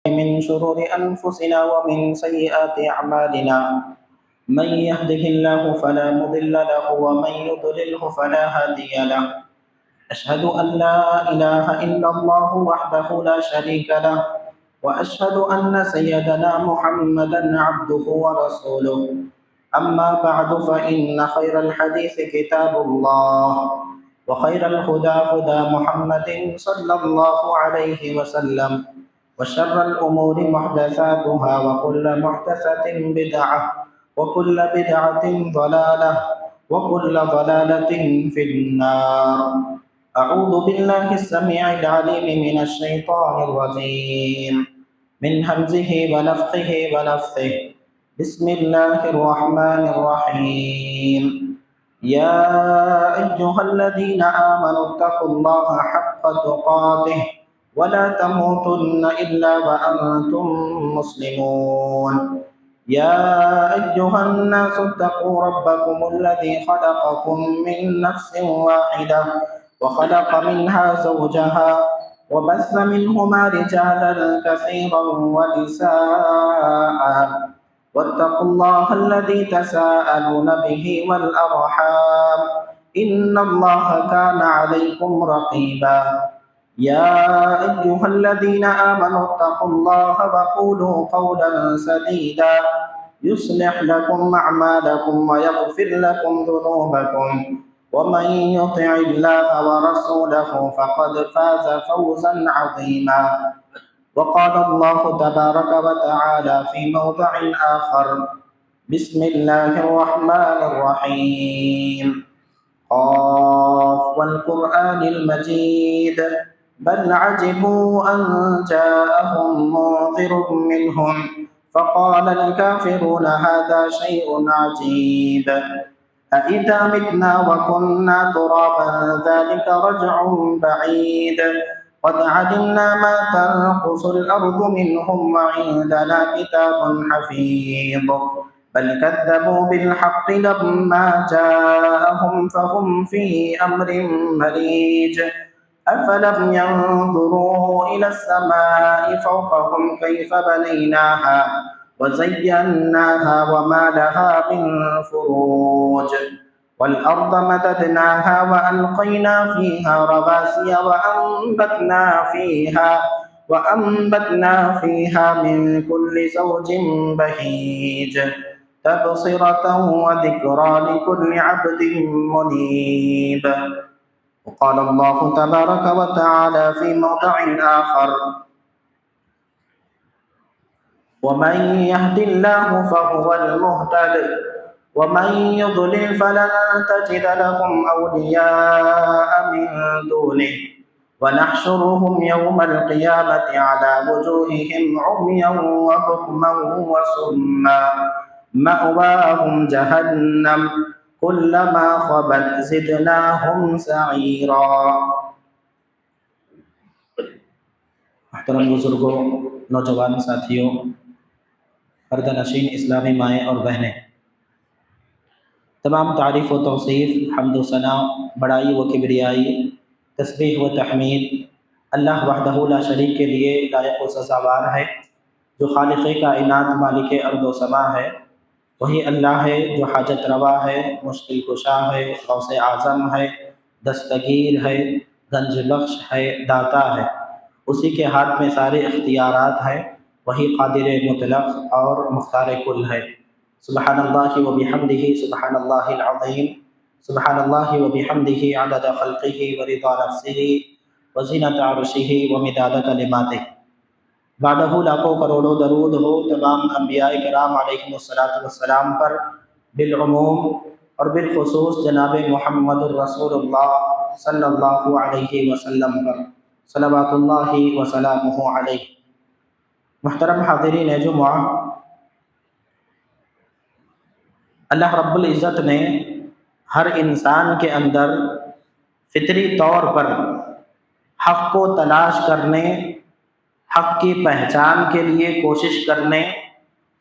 من شرور أنفسنا ومن سيئات أعمالنا. من يهده الله فلا مضل له ومن يضلله فلا هادي له. أشهد أن لا إله إلا الله وحده لا شريك له، وأشهد أن سيدنا محمدا عبده ورسوله. أما بعد فإن خير الحديث كتاب الله، وخير الهدى هدى محمد صلى الله عليه وسلم، وشر الأمور محدثاتها، وكل محدثة بدعة، وكل بدعة ضلالة، وكل ضلالة في النار. أعوذ بالله السميع العليم من الشيطان الرجيم، من همزه ونفخه ونفثه. بسم الله الرحمن الرحيم. يا أيها الذين آمنوا اتقوا الله حق تقاته ولا تموتن إلا وأنتم مسلمون. يا أيها الناس اتقوا ربكم الذي خلقكم من نفس واحدة، وخلق منها زوجها، وبث منهما رجالا كثيرا ونساء. واتقوا الله الذي تساءلون به والأرحام، إن الله كان عليكم رقيبا. يا أيها الذين آمنوا اتقوا الله وقولوا قولا سديدا يصلح لكم أعمالكم ويغفر لكم ذنوبكم، ومن يطع الله ورسوله فقد فاز فوزا عظيما. وقال الله تبارك وتعالى في موضع آخر: بسم الله الرحمن الرحيم. قاف والقرآن المجيد، بل عجبوا أن جاءهم منذر منهم فقال الكافرون هذا شيء عجيب. أإذا متنا وكنا ترابا ذلك رجع بعيد. قد علمنا ما تنقص الأرض منهم وعندنا كتاب حفيظ. بل كذبوا بالحق لما جاءهم فهم في أمر مريج. أفلم ينظروا إلى السماء فوقهم كيف بنيناها وزيناها وما لها من فروج. والأرض مددناها وألقينا فيها رواسي وأنبتنا فيها من كل زوج بهيج، تبصرة وذكرى لكل عبد منيب. وقال الله تبارك وتعالى في موضع آخر: ومن يهد الله فهو المهتد، ومن يضلل فلن تجد لهم أولياء من دونه، ونحشرهم يوم القيامة على وجوههم عميا وبكما وصما، مأواهم جهنم كلما خبت زدناهم سعيرا. محترم بزرگوں، نوجوان ساتھیوں، پردہ نشین اسلامی مائیں اور بہنیں، تمام تعریف و توصیف، حمد و ثنا، بڑائی و کبریائی، تسبیح و تحمید اللہ وحدہ لا شریک کے لیے لائق و سزاوار ہے۔ جو خالق کائنات، مالک ارض و سما ہے، وہی اللہ ہے جو حاجت روا ہے، مشکل کشا ہے، غوث اعظم ہے، دستگیر ہے، گنج بخش ہے، داتا ہے۔ اسی کے ہاتھ میں سارے اختیارات ہیں، وہی قادر مطلق اور مختار کل ہے۔ سبحان اللہ و بحمدہ، سبحان اللہ العظیم، سبحان اللہ و بحمدہ عدد خلقہ و رضا نفسہ و زینت عرشہ و مداد کلماتہ۔ بعدہ لاکھوں کروڑوں درود ہو تمام انبیاء کرام علیہم السلام پر، بالعموم اور بالخصوص جناب محمد الرسول اللہ صلی اللہ علیہ وسلم پر، صلوات اللہ وسلامہ علیہ۔ محترم حاضرین جمعہ، اللہ رب العزت نے ہر انسان کے اندر فطری طور پر حق کو تلاش کرنے، حق کی پہچان کے لیے کوشش کرنے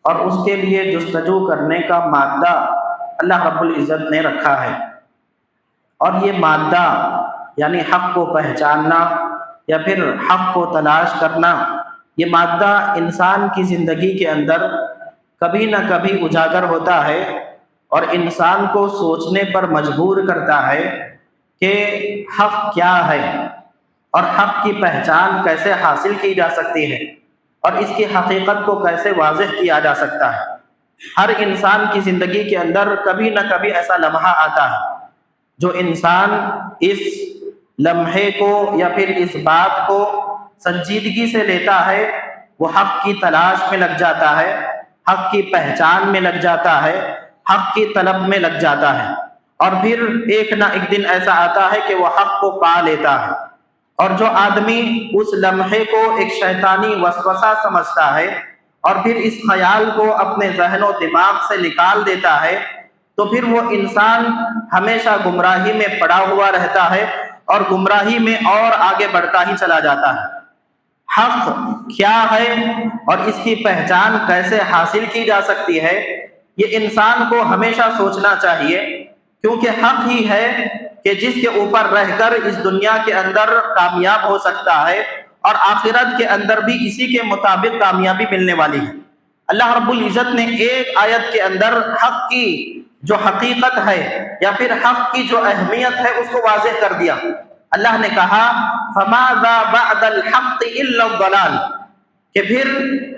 اور اس کے لیے جستجو کرنے کا مادہ اللہ رب العزت نے رکھا ہے۔ اور یہ مادہ یعنی حق کو پہچاننا یا پھر حق کو تلاش کرنا، یہ مادہ انسان کی زندگی کے اندر کبھی نہ کبھی اجاگر ہوتا ہے اور انسان کو سوچنے پر مجبور کرتا ہے کہ حق کیا ہے اور حق کی پہچان کیسے حاصل کی جا سکتی ہے اور اس کی حقیقت کو کیسے واضح کیا جا سکتا ہے۔ ہر انسان کی زندگی کے اندر کبھی نہ کبھی ایسا لمحہ آتا ہے جو انسان اس لمحے کو یا پھر اس بات کو سنجیدگی سے لیتا ہے، وہ حق کی تلاش میں لگ جاتا ہے، حق کی پہچان میں لگ جاتا ہے، حق کی طلب میں لگ جاتا ہے، اور پھر ایک نہ ایک دن ایسا آتا ہے کہ وہ حق کو پا لیتا ہے۔ اور جو آدمی اس لمحے کو ایک شیطانی وسوسہ سمجھتا ہے اور پھر اس خیال کو اپنے ذہن و دماغ سے نکال دیتا ہے، تو پھر وہ انسان ہمیشہ گمراہی میں پڑا ہوا رہتا ہے اور گمراہی میں اور آگے بڑھتا ہی چلا جاتا ہے۔ حق کیا ہے اور اس کی پہچان کیسے حاصل کی جا سکتی ہے، یہ انسان کو ہمیشہ سوچنا چاہیے، کیونکہ حق ہی ہے کہ جس کے اوپر رہ کر اس دنیا کے اندر کامیاب ہو سکتا ہے اور آخرت کے اندر بھی اسی کے مطابق کامیابی ملنے والی ہے۔ اللہ رب العزت نے ایک آیت کے اندر حق کی جو حقیقت ہے یا پھر حق کی جو اہمیت ہے اس کو واضح کر دیا۔ اللہ نے کہا فَمَاذَا بَعْدَ الْحَقِّ إِلَّا الضَّلَالُ، کہ پھر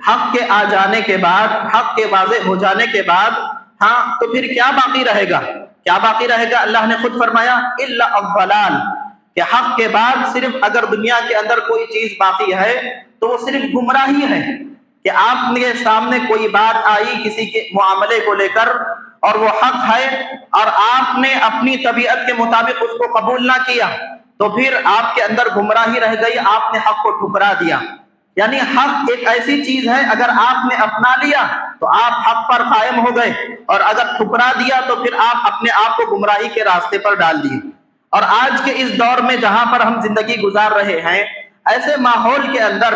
حق کے آ جانے کے بعد، حق کے واضح ہو جانے کے بعد تو پھر کیا باقی رہے گا؟ کیا باقی رہے گا؟ اللہ نے خود فرمایا الا الضلال، کہ حق کے بعد صرف اگر دنیا کے اندر کوئی چیز باقی ہے تو وہ صرف گمراہی ہے، کہ آپ کے سامنے کوئی بات آئی کسی کے معاملے کو لے کر اور وہ حق ہے اور آپ نے اپنی طبیعت کے مطابق اس کو قبول نہ کیا، تو پھر آپ کے اندر گمراہی رہ گئی، آپ نے حق کو ٹھکرا دیا۔ یعنی حق ایک ایسی چیز ہے اگر آپ نے اپنا لیا تو آپ حق پر قائم ہو گئے، اور اگر ٹھکرا دیا تو پھر آپ اپنے آپ کو گمراہی کے راستے پر ڈال دیے۔ اور آج کے اس دور میں جہاں پر ہم زندگی گزار رہے ہیں، ایسے ماحول کے اندر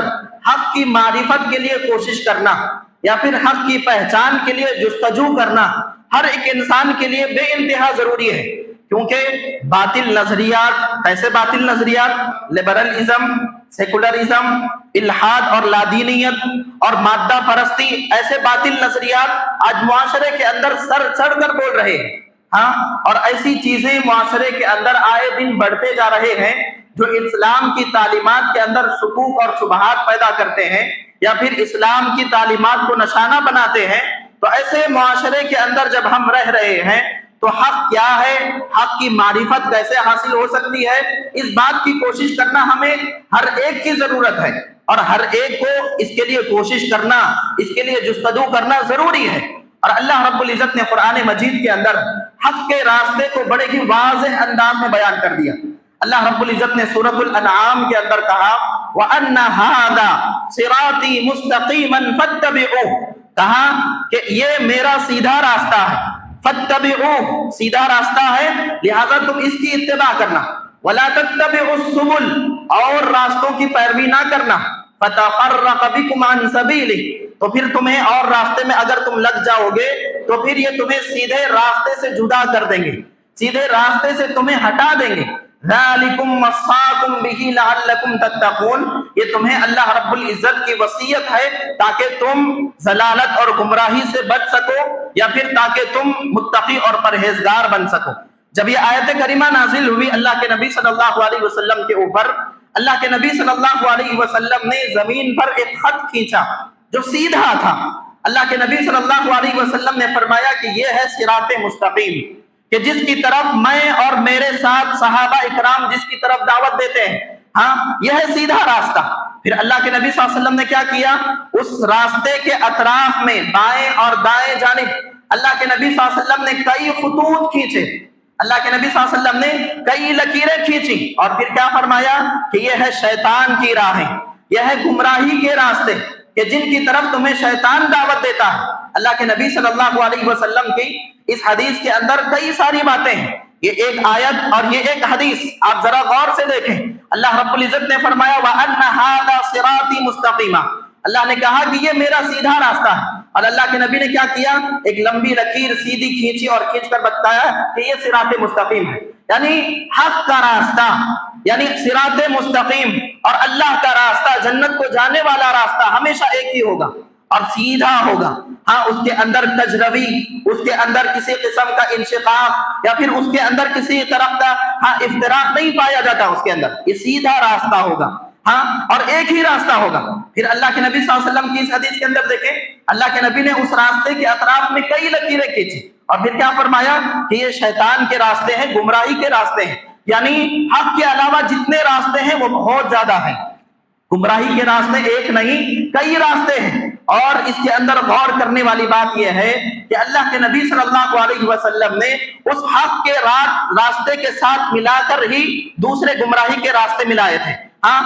حق کی معرفت کے لیے کوشش کرنا یا پھر حق کی پہچان کے لیے جستجو کرنا ہر ایک انسان کے لیے بے انتہا ضروری ہے، کیونکہ باطل نظریات، ایسے باطل نظریات، لبرلزم، سیکولرزم، الحاد اور لادینیت اور مادہ پرستی، ایسے باطل نظریات آج معاشرے کے اندر سر چڑھ کر بول رہے ہیں، اور ایسی چیزیں معاشرے کے اندر آئے دن بڑھتے جا رہے ہیں جو اسلام کی تعلیمات کے اندر شکوک اور شبہات پیدا کرتے ہیں یا پھر اسلام کی تعلیمات کو نشانہ بناتے ہیں۔ تو ایسے معاشرے کے اندر جب ہم رہ رہے ہیں تو حق کیا ہے، حق کی معرفت کیسے حاصل ہو سکتی ہے، اس بات کی کوشش کرنا ہمیں ہر ایک کی ضرورت ہے، اور ہر ایک کو اس کے لیے کوشش کرنا، اس کے لیے جستجو کرنا ضروری ہے۔ اور اللہ رب العزت نے قرآن مجید کے اندر حق کے راستے کو بڑے ہی واضح انداز میں بیان کر دیا۔ اللہ رب العزت نے سورۃ الانعام کے اندر کہا وَأَنَّ هَذَا صِرَاطِي مُسْتَقِيمًا فَاتَّبِعُوهُ، کہا کہ یہ میرا سیدھا راستہ ہے، فَاتَّبِعُوهُ، سیدھا راستہ ہے لہذا تم اس کی اتباع کرنا، وَلَا تَتَّبِعُوا السُّبُلَ، اور راستوں کی پیروی نہ کرنا، فَتَفَرَّقَ بِكُمْ عَنْ سَبِيلِهِ، تو پھر تمہیں اور راستے میں اگر تم لگ جاؤ گے تو پھر یہ تمہیں سیدھے راستے سے جدا کر دیں گے، سیدھے راستے سے تمہیں ہٹا دیں گے۔ ذَلِكُمْ وَصَّاكُمْ بِهِ لَعَلَّكُمْ تَتَّقُونَ، یہ تمہیں اللہ رب العزت کی وصیت ہے تاکہ تم ضلالت اور گمراہی سے بچ سکو یا پھر تاکہ تم متقی اور پرہیزگار بن سکو۔ جب یہ آیت کریمہ نازل ہوئی اللہ کے نبی صلی اللہ علیہ وسلم کے اوپر، اللہ کے نبی صلی اللہ علیہ وسلم نے زمین پر ایک خط کھینچا جو سیدھا تھا۔ اللہ کے نبی صلی اللہ علیہ وسلم نے فرمایا کہ یہ ہے صراط مستقیم، کہ جس کی طرف میں اور میرے ساتھ صحابہ اکرام جس کی طرف دعوت دیتے ہیں، یہ ہے سیدھا راستہ۔ پھر اللہ کے نبی صلی اللہ علیہ وسلم نے کیا کیا، اس راستے کے اطراف میں بائیں اور دائیں جانب اللہ کے نبی صلی اللہ علیہ وسلم نے کئی خطوط کھینچے، اللہ کے نبی صلی اللہ علیہ وسلم نے کئی لکیریں کھینچی، اور پھر کیا فرمایا کہ یہ ہے شیطان کی راہیں، یہ ہے گمراہی کے راستے کہ جن کی طرف تمہیں شیطان دعوت دیتا ہے۔ اللہ کے نبی صلی اللہ علیہ وسلم کی اس حدیث کے اندر کئی ساری باتیں ہیں، یہ ایک آیت اور یہ ایک حدیث آپ ذرا غور سے دیکھیں۔ اللہ رب العزت نے فرمایا وَأَنَّ هَذَا صِرَاطِي مُسْتَقِيمًا، اللہ نے کہا کہ یہ میرا سیدھا راستہ ہے، اور اللہ کے نبی نے کیا کیا، ایک لمبی لکیر سیدھی کھینچی اور کھینچ کر بتایا کہ یہ صراط مستقیم ہے، یعنی حق کا راستہ، یعنی صراط مستقیم۔ اور اللہ کا راستہ، جنت کو جانے والا راستہ ہمیشہ ایک ہی ہوگا اور سیدھا ہوگا۔ ہاں، اس کے اندر کجروی، اس کے اندر کسی قسم کا انشقاق یا پھر اس کے اندر کسی طرح کا افتراق نہیں پایا جاتا۔ اس کے اندر یہ سیدھا راستہ ہوگا، ہاں، اور ایک ہی راستہ ہوگا۔ پھر اللہ کے نبی صلی اللہ علیہ وسلم کی اس حدیث کے اندر دیکھیں، اللہ کے نبی نے اس راستے کے اطراف میں کئی لکیریں کھینچی اور پھر کیا فرمایا کہ یہ شیطان کے راستے ہیں، گمراہی کے راستے ہیں، یعنی حق کے علاوہ جتنے راستے ہیں وہ بہت زیادہ ہیں۔ گمراہی کے راستے ایک نہیں، کئی راستے ہیں۔ اور اس کے اندر غور کرنے والی بات یہ ہے کہ اللہ کے نبی صلی اللہ علیہ وسلم نے اس حق کے راستے کے ساتھ ملا کر ہی دوسرے گمراہی کے راستے ملائے تھے۔ ہاں،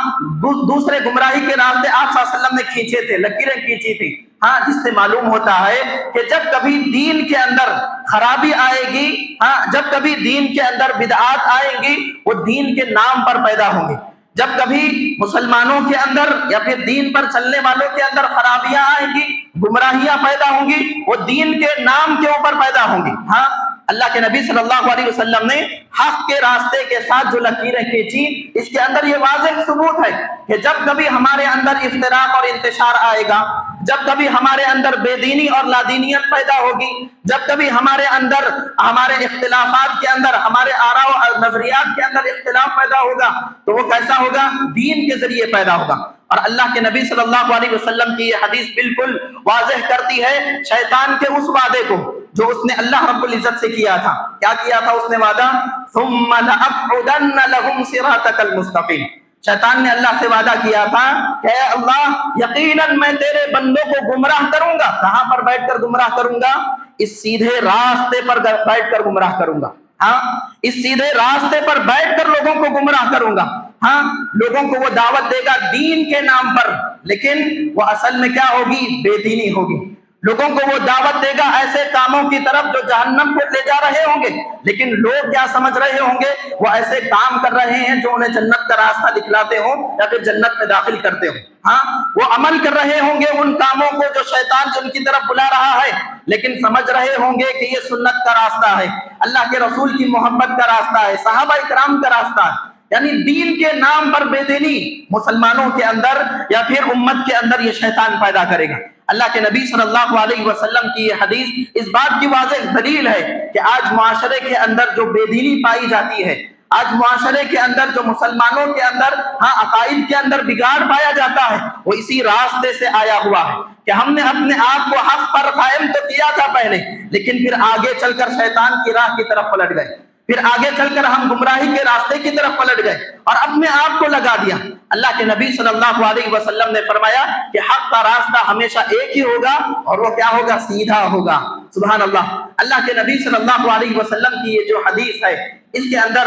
دوسرے گمراہی کے راستے آپ صلی اللہ علیہ وسلم نے کھینچے تھے، لکیریں کھینچی تھی۔ ہاں، جس سے معلوم ہوتا ہے کہ جب کبھی دین کے اندر خرابی آئے گی، ہاں، جب کبھی دین کے اندر بدعات آئیں گی، وہ دین کے نام پر پیدا ہوں گی۔ جب کبھی مسلمانوں کے اندر یا پھر دین پر چلنے والوں کے اندر خرابیاں آئیں گی، گمراہیاں پیدا ہوں گی، وہ دین کے نام کے اوپر پیدا ہوں گی۔ ہاں، اللہ کے نبی صلی اللہ علیہ وسلم نے حق کے راستے کے ساتھ جو لکیریں کھینچی، اس کے اندر یہ واضح ثبوت ہے کہ جب کبھی ہمارے اندر افتراق اور انتشار آئے گا، جب کبھی ہمارے اندر بے دینی اور لادینیت پیدا ہوگی، جب کبھی ہمارے اندر ہمارے اختلافات کے اندر، ہمارے آراء و نظریات کے اندر اختلاف پیدا ہوگا، تو وہ کیسا ہوگا؟ دین کے ذریعے پیدا ہوگا۔ اور اللہ کے نبی صلی اللہ علیہ وسلم کی یہ حدیث بالکل واضح کرتی ہے شیطان کے اس وعدے کو جو اس نے اللہ رب العزت سے کیا تھا۔ کیا کیا تھا اس نے وعدہ؟ ثم لأقعدن لهم صراطك المستقيم۔ شیطان نے اللہ سے وعدہ کیا تھا کہ اے اللہ، یقیناً میں تیرے بندوں کو گمراہ کروں گا۔ کہاں پر بیٹھ کر گمراہ کروں گا؟ اس سیدھے راستے پر بیٹھ کر گمراہ کروں گا۔ ہاں، اس سیدھے راستے پر بیٹھ کر لوگوں کو گمراہ کروں گا۔ ہاں، لوگوں کو وہ دعوت دے گا دین کے نام پر، لیکن وہ اصل میں کیا ہوگی؟ بے دینی ہوگی۔ لوگوں کو وہ دعوت دے گا ایسے کاموں کی طرف جو جہنم کو لے جا رہے ہوں گے، لیکن لوگ کیا سمجھ رہے ہوں گے؟ وہ ایسے کام کر رہے ہیں جو انہیں جنت کا راستہ دکھلاتے ہوں یا پھر جنت میں داخل کرتے ہوں۔ ہاں، وہ عمل کر رہے ہوں گے ان کاموں کو جو شیطان جن کی طرف بلا رہا ہے، لیکن سمجھ رہے ہوں گے کہ یہ سنت کا راستہ ہے، اللہ کے رسول کی محبت کا راستہ ہے، صحابہ کرام کا راستہ ہے۔ یعنی دین کے نام پر بے دینی مسلمانوں کے اندر یا پھر امت کے اندر یہ شیطان پیدا کرے گا۔ اللہ کے نبی صلی اللہ علیہ وسلم کی یہ حدیث اس بات کی واضح دلیل ہے کہ آج معاشرے کے اندر جو بے دینی پائی جاتی ہے، آج معاشرے کے اندر جو مسلمانوں کے اندر عقائد کے اندر بگاڑ پایا جاتا ہے، وہ اسی راستے سے آیا ہوا ہے کہ ہم نے اپنے آپ کو حق پر قائم تو کیا تھا پہلے، لیکن پھر آگے چل کر شیطان کی راہ کی طرف پلٹ گئے، پھر آگے چل کر ہم گمراہی کے راستے کی طرف پلٹ گئے اور اپنے آپ کو لگا دیا۔ اللہ کے نبی صلی اللہ علیہ وسلم نے فرمایا کہ حق کا راستہ ہمیشہ ایک ہی ہوگا اور وہ کیا ہوگا؟ سیدھا ہوگا۔ سبحان اللہ۔ اللہ کے نبی صلی اللہ علیہ وسلم کی یہ جو حدیث ہے، اس کے اندر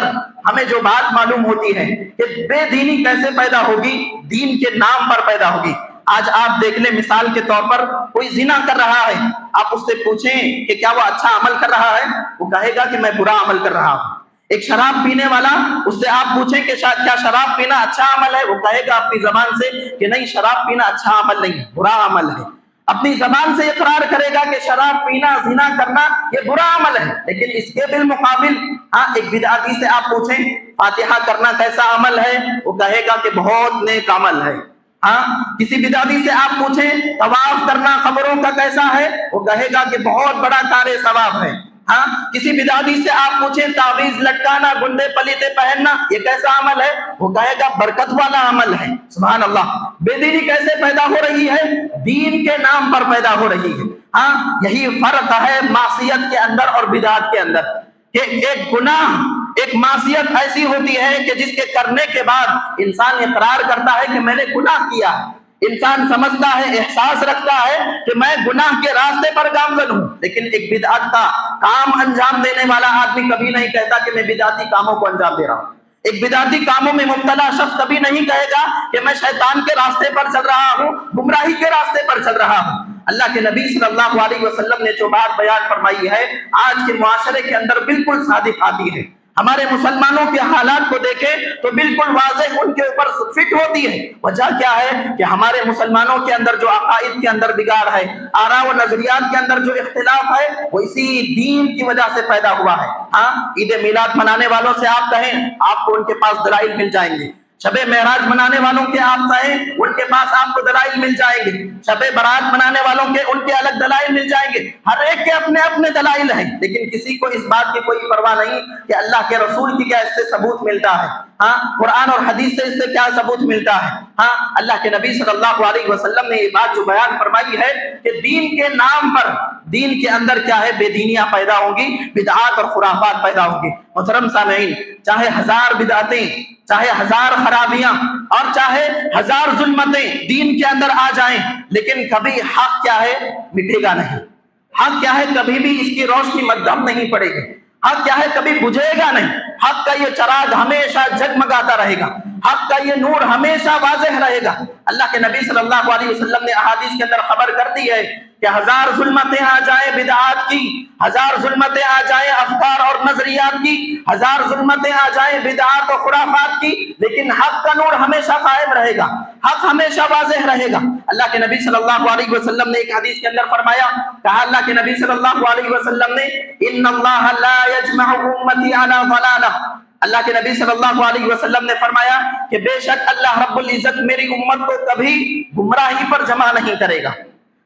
ہمیں جو بات معلوم ہوتی ہے کہ بے دینی کیسے پیدا ہوگی؟ دین کے نام پر پیدا ہوگی۔ آج آپ دیکھ لیں، مثال کے طور پر کوئی زنا کر رہا ہے، آپ اس سے پوچھیں کہ کیا وہ اچھا عمل کر رہا ہے؟ وہ کہے گا کہ میں برا عمل کر رہا ہوں۔ ایک شراب پینے والا، اس سے آپ پوچھیں کہ کیا شراب پینا اچھا عمل ہے؟ وہ کہے گا اپنی زبان سے کہ نہیں، شراب پینا اچھا عمل نہیں، برا عمل ہے۔ اپنی زبان سے اقرار کرے گا کہ شراب پینا، زنا کرنا یہ برا عمل ہے، لیکن اس کے بالمقابل ایک بدعتی سے آپ پوچھیں فاتحہ کرنا کیسا عمل ہے؟ وہ کہے گا کہ بہت نیک عمل ہے۔ کسی بدعتی سے آپ پوچھیں طواف کرنا قبروں کا کیسا ہے؟ وہ کہے گا کہ بہت بڑا کار ثواب ہے۔ کسی بدعتی سے آپ پوچھیں تعویذ لٹکانا، گنڈے پلیتے پہننا یہ کیسا عمل ہے؟ وہ کہے گا برکت والا عمل ہے۔ سبحان اللہ۔ بے دینی کیسے پیدا ہو رہی ہے؟ دین کے نام پر پیدا ہو رہی ہے۔ یہی فرق ہے معصیت کے اندر اور بدعت کے اندر، کہ ایک گناہ، ایک معصیت ایسی ہوتی ہے کہ جس کے کرنے کے بعد انسان اقرار کرتا ہے کہ میں نے گناہ کیا ہے، انسان سمجھتا ہے، احساس رکھتا ہے کہ میں گناہ کے راستے پر گامزن ہوں، لیکن ایک بدعت کا کام انجام دینے والا آدمی کبھی نہیں کہتا کہ میں بدعتی کاموں کو انجام دے رہا ہوں۔ ایک بدعتی کاموں میں مبتلا شخص کبھی نہیں کہے گا کہ میں شیطان کے راستے پر چل رہا ہوں، گمراہی کے راستے پر چل رہا ہوں۔ اللہ کے نبی صلی اللہ علیہ وسلم نے جو بات بیان فرمائی ہے، آج کے معاشرے کے اندر بالکل صادق آتی ہے۔ ہمارے مسلمانوں کے حالات کو دیکھیں تو بالکل واضح ان کے اوپر فٹ ہوتی ہے۔ وجہ کیا ہے کہ ہمارے مسلمانوں کے اندر جو عقائد کے اندر بگاڑ ہے، آراء و نظریات کے اندر جو اختلاف ہے، وہ اسی دین کی وجہ سے پیدا ہوا ہے۔ عید میلاد منانے والوں سے آپ کہیں، آپ کو ان کے پاس دلائل مل جائیں گے۔ شب معراج منانے والوں کے آپ چاہیں ان کے پاس آپ کو دلائل مل جائیں گے، شب برات منانے والوں کے ان کے الگ دلائل مل جائیں گے، ہر ایک کے اپنے اپنے دلائل ہیں، لیکن کسی کو اس بات کی کوئی پرواہ نہیں کہ اللہ کے رسول کی کیا اس سے ثبوت ملتا ہے، ہاں قرآن اور حدیث سے اس سے کیا ثبوت ملتا ہے۔ ہاں اللہ کے نبی صلی اللہ علیہ وسلم نے یہ بات جو بیان فرمائی ہے کہ دین کے نام پر دین کے اندر کیا ہے بے دینیاں پیدا ہوں گی، بدعات اور خرافات پیدا ہوں گی۔ محترم سامعین، چاہے ہزار بدعتیں، چاہے ہزار خرابیاں اور چاہے ہزار ظلمتیں دین کے اندر آ جائیں، لیکن کبھی حق کیا ہے مٹے گا نہیں، حق کیا ہے کبھی بھی اس کی روشنی مدھم نہیں پڑے گی، حق کیا ہے کبھی بجھے گا نہیں، حق کا یہ چراغ ہمیشہ جگمگاتا رہے گا، حق کا یہ نور ہمیشہ واضح رہے گا۔ اللہ کے نبی صلی اللہ علیہ وسلم نے احادیث کے اندر خبر کر دی ہے کہ ہزار ظلمتیں آ جائیں بدعات کی، ہزار ظلمتیں آ جائیں افکار اور نظریات کی، ہزار ظلمتیں آ جائیں بدعات اور خرافات کی، لیکن حق کا نور ہمیشہ قائم رہے گا، حق ہمیشہ واضح رہے گا۔ اللہ کے نبی صلی اللہ علیہ وسلم نے ایک حدیث کے اندر فرمایا، کہا اللہ کے نبی صلی اللہ علیہ وسلم نے ان اللہ لا یجمع امتی علی ضلالہ، اللہ کے نبی صلی اللہ علیہ وسلم نے فرمایا کہ بے شک اللہ رب العزت میری امت کو کبھی گمراہی پر جمع نہیں کرے گا،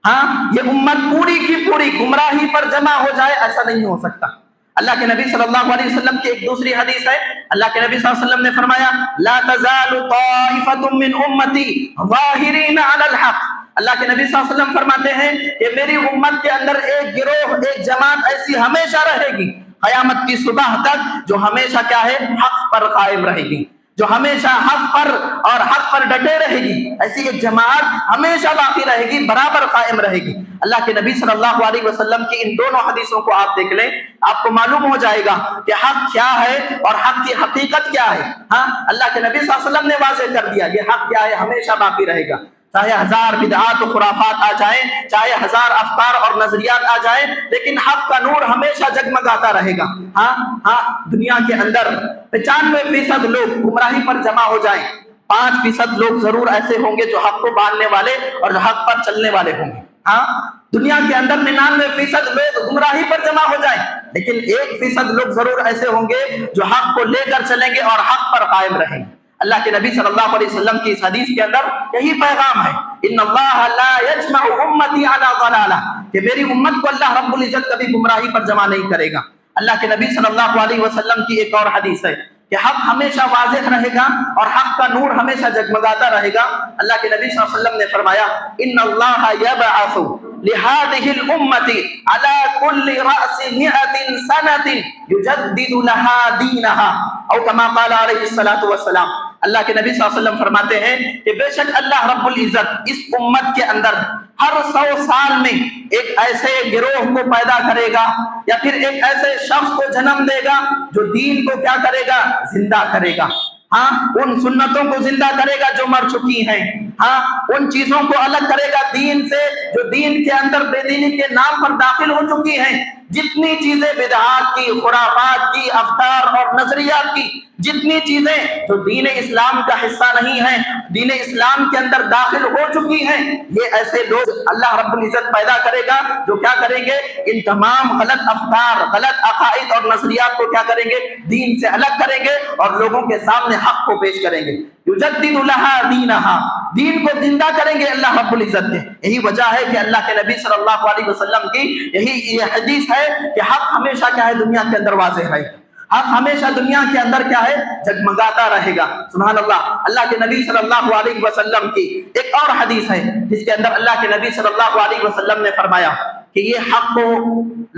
ہاں یہ امت پوری کی پوری گمراہی پر جمع ہو جائے ایسا نہیں ہو سکتا۔ اللہ کے نبی صلی اللہ علیہ وسلم کی ایک دوسری حدیث ہے، اللہ کے نبی صلی اللہ علیہ وسلم نے فرمایا لا تزال طائفة من امتی ظاہرین علی الحق، اللہ کے نبی صلی اللہ علیہ وسلم فرماتے ہیں کہ میری امت کے اندر ایک گروہ، ایک جماعت ایسی ہمیشہ رہے گی قیامت کی صبح تک جو ہمیشہ کیا ہے حق پر قائم رہے گی، جو ہمیشہ حق پر اور حق پر ڈٹے رہے گی، ایسی ایک جماعت ہمیشہ باقی رہے گی، برابر قائم رہے گی۔ اللہ کے نبی صلی اللہ علیہ وسلم کی ان دونوں حدیثوں کو آپ دیکھ لیں، آپ کو معلوم ہو جائے گا کہ حق کیا ہے اور حق کی حقیقت کیا ہے۔ ہاں اللہ کے نبی صلی اللہ علیہ وسلم نے واضح کر دیا یہ حق کیا ہے، ہمیشہ باقی رہے گا، چاہے ہزار بدعات و خرافات آ جائیں، چاہے ہزار افکار اور نظریات آ جائیں، لیکن حق کا نور ہمیشہ جگمگاتا رہے گا۔ ہاں دنیا کے اندر 95% لوگ گمراہی پر جمع ہو جائیں، 5% لوگ ضرور ایسے ہوں گے جو حق کو ماننے والے اور جو حق پر چلنے والے ہوں گے۔ ہاں دنیا کے اندر 99% لوگ گمراہی پر جمع ہو جائیں، لیکن 1% لوگ ضرور ایسے ہوں گے جو حق کو لے کر چلیں گے اور حق پر قائم رہیں گے۔ اللہ کے نبی صلی اللہ علیہ وسلم کی اس حدیث کے اندر یہی پیغام ہے، ان اللہ لا یجمع امتی علی ضلالہ، کہ میری امت کو اللہ رب العزت کبھی گمراہی پر جمع نہیں کرے گا۔ اللہ کے نبی صلی اللہ علیہ وسلم کی ایک اور حدیث ہے کہ حق ہمیشہ واضح رہے گا اور حق کا نور ہمیشہ جگمگاتا رہے گا۔ اللہ کے نبی صلی اللہ علیہ وسلم نے فرمایا ان اللہ یبعث لهذه الامه على كل راس 100 سنه يجدد لها دينها او كما قال عليه الصلاه والسلام۔ اللہ کے نبی صلی اللہ علیہ وسلم فرماتے ہیں کہ بے شک اللہ رب العزت اس امت کے اندر ہر 100 سال میں ایک ایسے گروہ کو پیدا کرے گا یا پھر ایک ایسے شخص کو جنم دے گا جو دین کو کیا کرے گا زندہ کرے گا، ہاں ان سنتوں کو زندہ کرے گا جو مر چکی ہیں، ہاں ان چیزوں کو الگ کرے گا دین سے جو دین کے اندر بے دینی کے نام پر داخل ہو چکی ہیں۔ جتنی چیزیں بدعات کی، خرافات کی، افکار اور نظریات کی، جتنی چیزیں جو دین اسلام کا حصہ نہیں ہیں، دین اسلام کے اندر داخل ہو چکی ہیں، یہ ایسے لوگ اللہ رب العزت پیدا کرے گا جو کیا کریں گے ان تمام غلط افکار، غلط عقائد اور نظریات کو کیا کریں گے دین سے الگ کریں گے اور لوگوں کے سامنے حق کو پیش کریں گے۔ یجدد لها دینها، دین کو زندہ کریں گے اللہ رب العزت نے۔ یہی وجہ ہے کہ اللہ کے نبی صلی اللہ علیہ وسلم کی یہ حدیث ہے کہ حق ہمیشہ کیا ہے دنیا کے اندر واضح رہے گا، حق ہمیشہ دنیا کے اندر کیا ہے جگمگاتا رہے گا۔ سبحان اللہ۔ اللہ کے نبی صلی اللہ علیہ وسلم کی ایک اور حدیث ہے جس کے اندر اللہ کے نبی صلی اللہ علیہ وسلم نے فرمایا کہ یہ حق کو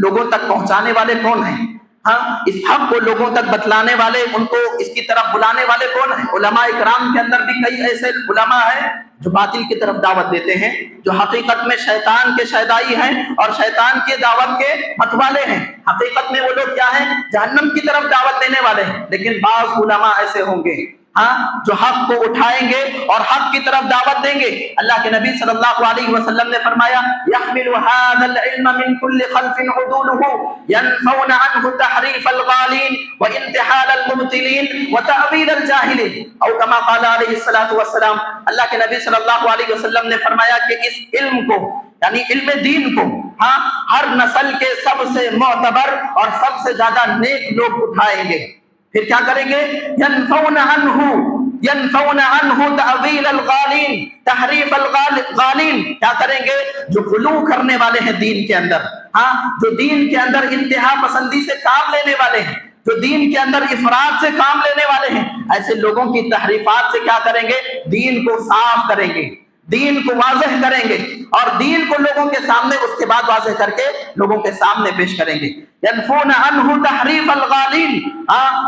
لوگوں تک پہنچانے والے کون ہیں، ہاں اس حق کو لوگوں تک بتلانے والے، ان کو اس کی طرف بلانے والے کون ہیں؟ علماء اکرام کے اندر بھی کئی ایسے علماء ہیں جو باطل کی طرف دعوت دیتے ہیں، جو حقیقت میں شیطان کے شیدائی ہیں اور شیطان کے دعوت کے متوالے ہیں۔ حقیقت میں وہ لوگ کیا ہیں جہنم کی طرف دعوت دینے والے ہیں، لیکن بعض علماء ایسے ہوں گے ہاں جو حق کو اٹھائیں گے اور حق کی طرف دعوت دیں گے۔ اللہ کے نبی صلی اللہ علیہ وسلم نے فرمایا يحمل هذا العلم من كل خلف عدوله ينفون عنه تحريف الغالين وانتحال المبطلين وتأويل الجاهلين او كما قال عليه الصلاة والسلام۔ اللہ کے نبی صلی اللہ علیہ وسلم نے فرمایا کہ اس علم کو یعنی علم دین کو ہاں ہر نسل کے سب سے معتبر اور سب سے زیادہ نیک لوگ اٹھائیں گے، پھر کیا کریں گے ینفون عنہ، ينفون عنه تأویل الغالین، تحریف الغالین، کیا کریں گے؟ جو غلو کرنے والے ہیں دین کے اندر، ہاں، جو دین کے اندر انتہا پسندی سے کام لینے والے ہیں، جو دین کے اندر افراد سے کام لینے والے ہیں، ایسے لوگوں کی تحریفات سے کیا کریں گے؟ دین کو صاف کریں گے، دین کو واضح کریں گے، اور دین کو لوگوں کے سامنے اس کے بعد واضح کر کے لوگوں کے سامنے پیش کریں گے۔ ينفون عنه تحریف الغالین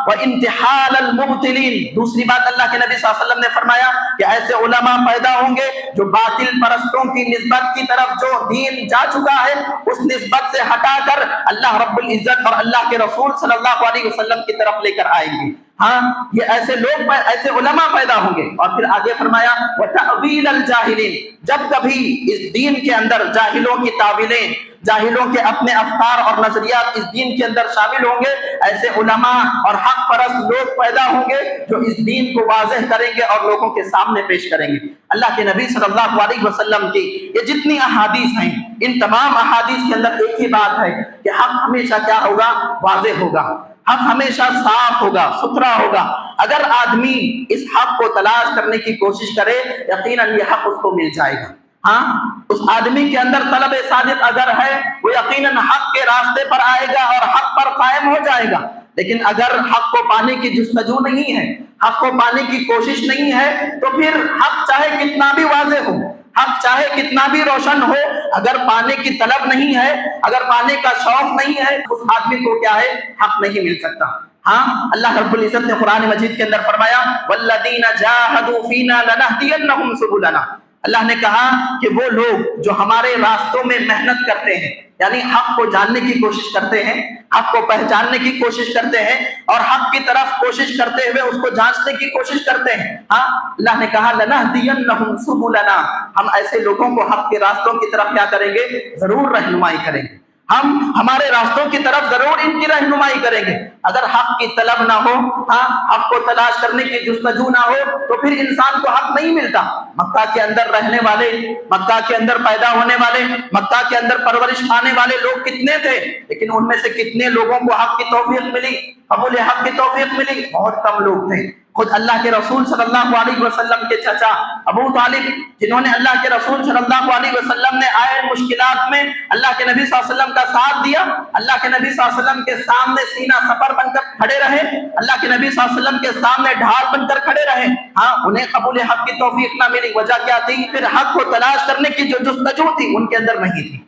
وانتحال المبتلین۔ دوسری بات اللہ کے نبی صلی اللہ علیہ وسلم نے فرمایا کہ ایسے علماء پیدا ہوں گے جو باطل پرستوں کی نسبت کی طرف جو دین جا چکا ہے اس نسبت سے ہٹا کر اللہ رب العزت اور اللہ کے رسول صلی اللہ علیہ وسلم کی طرف لے کر آئیں گے۔ ہاں، یہ ایسے لوگ، ایسے علماء پیدا ہوں گے۔ اور پھر آگے فرمایا وَتَأْوِيلَ الْجَاهِلِينَ، جب کبھی اس دین کے اندر جاہلوں کی تعویلیں، جاہلوں کے اپنے افکار اور نظریات اس دین کے اندر شامل ہوں گے، ایسے علماء اور حق پرست لوگ پیدا ہوں گے جو اس دین کو واضح کریں گے اور لوگوں کے سامنے پیش کریں گے۔ اللہ کے نبی صلی اللہ علیہ وسلم کی یہ جتنی احادیث ہیں، ان تمام احادیث کے اندر ایک ہی بات ہے کہ حق ہمیشہ کیا ہوگا؟ واضح ہوگا، حق ہمیشہ صاف ہوگا، ستھرا ہوگا۔ اگر آدمی اس حق کو تلاش کرنے کی کوشش کرے یقیناً یہ حق اس کو مل جائے گا۔ ہاں، اس آدمی کے اندر طلب صادق اگر ہے وہ یقیناً حق کے راستے پر آئے گا اور حق پر قائم ہو جائے گا۔ لیکن اگر حق کو پانے کی جستجو نہیں ہے، حق کو پانے کی کوشش نہیں ہے، تو پھر حق چاہے کتنا بھی واضح ہو، حق چاہے کتنا بھی روشن ہو، اگر پانے کی طلب نہیں ہے، اگر پانے کا شوق نہیں ہے، اس آدمی کو کیا ہے؟ حق نہیں مل سکتا۔ ہاں، اللہ رب العزت نے قرآن مجید کے اندر فرمایا وَالَّذِينَ جَاهَدُوا فِينَا لَنَهْدِيَنَّهُمْ سُبُلَنَا۔ اللہ نے کہا کہ وہ لوگ جو ہمارے راستوں میں محنت کرتے ہیں، یعنی حق کو جاننے کی کوشش کرتے ہیں، حق کو پہچاننے کی کوشش کرتے ہیں اور حق کی طرف کوشش کرتے ہوئے اس کو جانچنے کی کوشش کرتے ہیں، ہاں، اللہ نے کہا لَنَهْدِيَنَّهُمْ سُبُلَنَا، ہم ایسے لوگوں کو حق کے راستوں کی طرف کیا کریں گے؟ ضرور رہنمائی کریں گے، ہم ہمارے راستوں کی طرف ضرور ان کی رہنمائی کریں گے۔ اگر حق کی طلب نہ ہو، ہاں، حق کو تلاش کرنے کی جستجو نہ ہو، تو پھر انسان کو حق نہیں ملتا۔ مکہ کے اندر رہنے والے، مکہ کے اندر پیدا ہونے والے، مکہ کے اندر پرورش پانے والے لوگ کتنے تھے، لیکن ان میں سے کتنے لوگوں کو حق کی توفیق ملی، قبول حق کی توفیق ملی؟ بہت کم لوگ تھے۔ خود اللہ کے رسول صلی اللہ علیہ وسلم کے چچا ابو طالب، جنہوں نے اللہ کے رسول صلی اللہ علیہ وسلم نے آئے مشکلات میں اللہ کے نبی صلی اللہ علیہ وسلم کا ساتھ دیا، اللہ کے نبی صلی اللہ علیہ وسلم کے سامنے سینہ سپر بن کر کھڑے رہے، اللہ کے نبی صلی اللہ علیہ وسلم کے سامنے ڈھال بن کر کھڑے رہے، ہاں، انہیں قبول حق کی توفیق نہ ملی۔ وجہ کیا تھی؟ پھر حق کو تلاش کرنے کی جو جستجو تھی ان کے اندر نہیں تھی،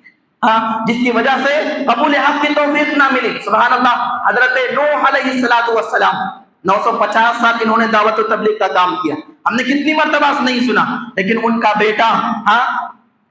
ہاں، جس کی وجہ سے قبول حق کی توفیق نہ ملی۔ سبحان اللہ، حضرت نوح علیہ السلام 950 سال انہوں نے دعوت و تبلیغ کا کام کیا، ہم نے کتنی مرتبہ نہیں سنا، لیکن ان کا بیٹا، ہاں،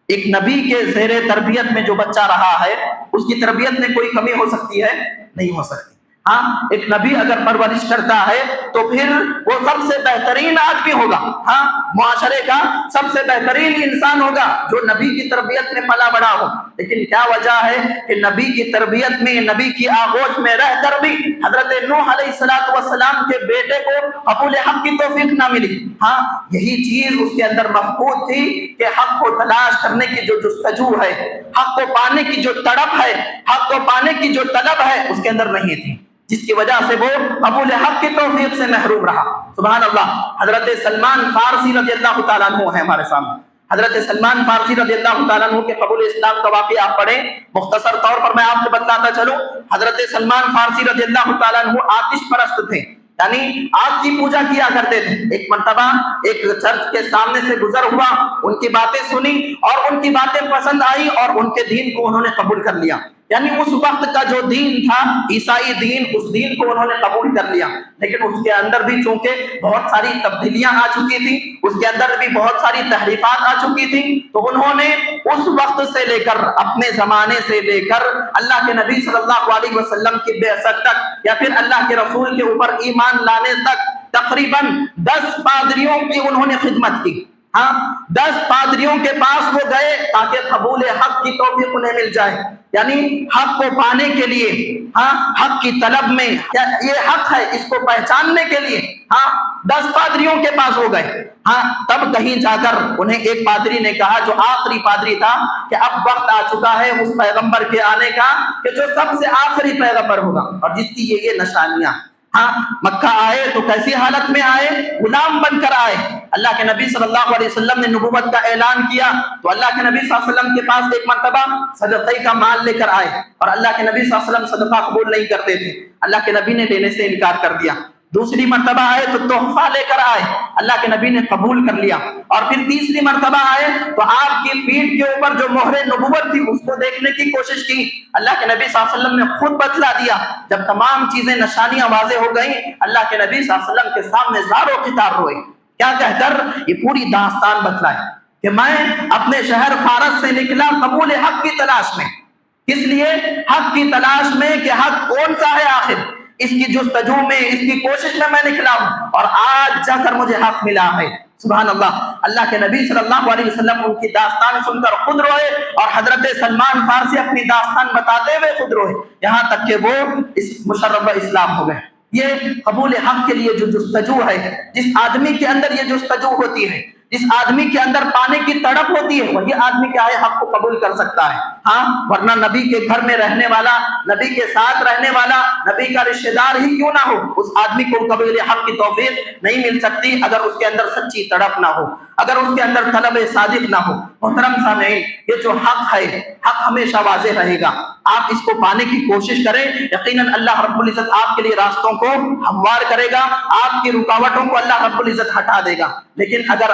ایک نبی کے زیر تربیت میں جو بچہ رہا ہے اس کی تربیت میں کوئی کمی ہو سکتی ہے؟ نہیں ہو سکتی۔ ہاں، ایک نبی اگر پرورش کرتا ہے تو پھر وہ سب سے بہترین آدمی ہوگا، ہاں، معاشرے کا سب سے بہترین انسان ہوگا جو نبی کی تربیت میں پلا بڑا ہو۔ لیکن کیا وجہ ہے کہ نبی کی تربیت میں، نبی کی آغوش میں رہ کر بھی حضرت نوح علیہ السلام کے بیٹے کو قبول حق کی توفیق نہ ملی؟ ہاں، یہی چیز اس کے اندر مفقود تھی کہ حق کو تلاش کرنے کی جو جستجو ہے، حق کو پانے کی جو تڑپ ہے، حق کو پانے کی جو طلب ہے اس کے اندر نہیں تھی، جس کی وجہ سے وہ قبول حق کی توفیق سے محروم رہا۔ سبحان اللہ، حضرت سلمان فارسی رضی اللہ تعالیٰ عنہ ہے ہمارے سامنے۔ حضرت سلمان فارسی رضی اللہ تعالیٰ عنہ کے قبول اسلام کا واقعہ آپ پڑھیں، مختصر طور پر میں آپ کو بتلاتا چلوں۔ حضرت سلمان فارسی رضی اللہ تعالیٰ عنہ آتش پرست تھے، یعنی آگ کی پوجا کیا کرتے تھے۔ ایک مرتبہ ایک چرچ کے سامنے سے گزر ہوا، ان کی باتیں سنی اور ان کی باتیں پسند آئی اور ان کے دین کو انہوں نے قبول کر لیا۔ یعنی اس وقت کا جو دین تھا عیسائی دین، اس دین کو انہوں نے قبول کر لیا، لیکن اس کے اندر بھی چونکہ بہت ساری تبدیلیاں آ چکی تھیں، اس کے اندر بھی بہت ساری تحریفات آ چکی تھیں، تو انہوں نے اس وقت سے لے کر، اپنے زمانے سے لے کر اللہ کے نبی صلی اللہ علیہ وسلم کی بعثت تک یا پھر اللہ کے رسول کے اوپر ایمان لانے تک تقریباً 10 پادریوں کی انہوں نے خدمت کی۔ ہاں، 10 پادریوں کے پاس وہ گئے تاکہ قبول حق کی توفیق انہیں مل جائے، یعنی حق کو پانے کے لیے، ہاں، حق کی طلب میں یہ حق ہے اس کو پہچاننے کے لیے، ہاں، 10 پادریوں کے پاس ہو گئے۔ ہاں، تب کہیں جا کر انہیں ایک پادری نے کہا جو آخری پادری تھا کہ اب وقت آ چکا ہے اس پیغمبر کے آنے کا کہ جو سب سے آخری پیغمبر ہوگا اور جس کی یہ نشانیاں، ہاں مکہ آئے تو کیسی حالت میں آئے؟ غلام بن کر آئے۔ اللہ کے نبی صلی اللہ علیہ وسلم نے نبوت کا اعلان کیا تو اللہ کے نبی صلی اللہ علیہ وسلم کے پاس ایک مرتبہ صدقے کا مال لے کر آئے، اور اللہ کے نبی صلی اللہ علیہ وسلم صدقہ قبول نہیں کرتے تھے، اللہ کے نبی نے لینے سے انکار کر دیا۔ دوسری مرتبہ آئے تو تحفہ لے کر آئے، اللہ کے نبی نے قبول کر لیا، اور پھر تیسری مرتبہ آئے تو آپ کی پیٹھ کے اوپر جو مہر نبوت تھی اس کو دیکھنے کی کوشش کی۔ اللہ کے نبی صلی اللہ علیہ وسلم نے خود بتلا دیا۔ جب تمام چیزیں نشانیاں واضح ہو گئیں، اللہ کے نبی صلی اللہ علیہ وسلم کے سامنے زار و قطار روئے، کیا کہہ کر؟ یہ پوری داستان بتلائے کہ میں اپنے شہر فارس سے نکلا قبول حق کی تلاش میں۔ کس لیے؟ حق کی تلاش میں کہ حق کون سا ہے آخر، اس کی جستجو میں، اس کی کوشش میں نکلا ہوں، اور آج جا کر مجھے حق ملا ہے۔ سبحان اللہ۔ اللہ کے نبی صلی اللہ علیہ وسلم ان کی داستان سن کر خود روئے، اور حضرت سلمان فارسی اپنی داستان بتاتے ہوئے خود روئے، یہاں تک کہ وہ اس مشرف اسلام ہو گئے۔ یہ قبول حق کے لیے جو جستجو ہے، جس آدمی کے اندر یہ جستجو ہوتی ہے، جس آدمی کے اندر پانے کی تڑپ ہوتی ہے، وہی آدمی کیا ہے؟ حق کو قبول کر سکتا ہے۔ ہاں ورنہ نبی کے گھر میں رہنے والا، نبی کے ساتھ رہنے والا، نبی کا رشتہ دار ہی کیوں نہ ہو، اس آدمی کو قبول حق کی توفیق نہیں مل سکتی اگر اس کے اندر سچی تڑپ نہ ہو، اگر اس کے اندر طلب صادق نہ ہو۔ محترم سامعین، یہ جو حق ہے، حق ہمیشہ واضح رہے گا، آپ اس کو پانے کی کوشش کریں، یقیناً اللہ رب العزت آپ کے لیے راستوں کو ہموار کرے گا، آپ کی رکاوٹوں کو اللہ رب العزت ہٹا دے گا۔ لیکن اگر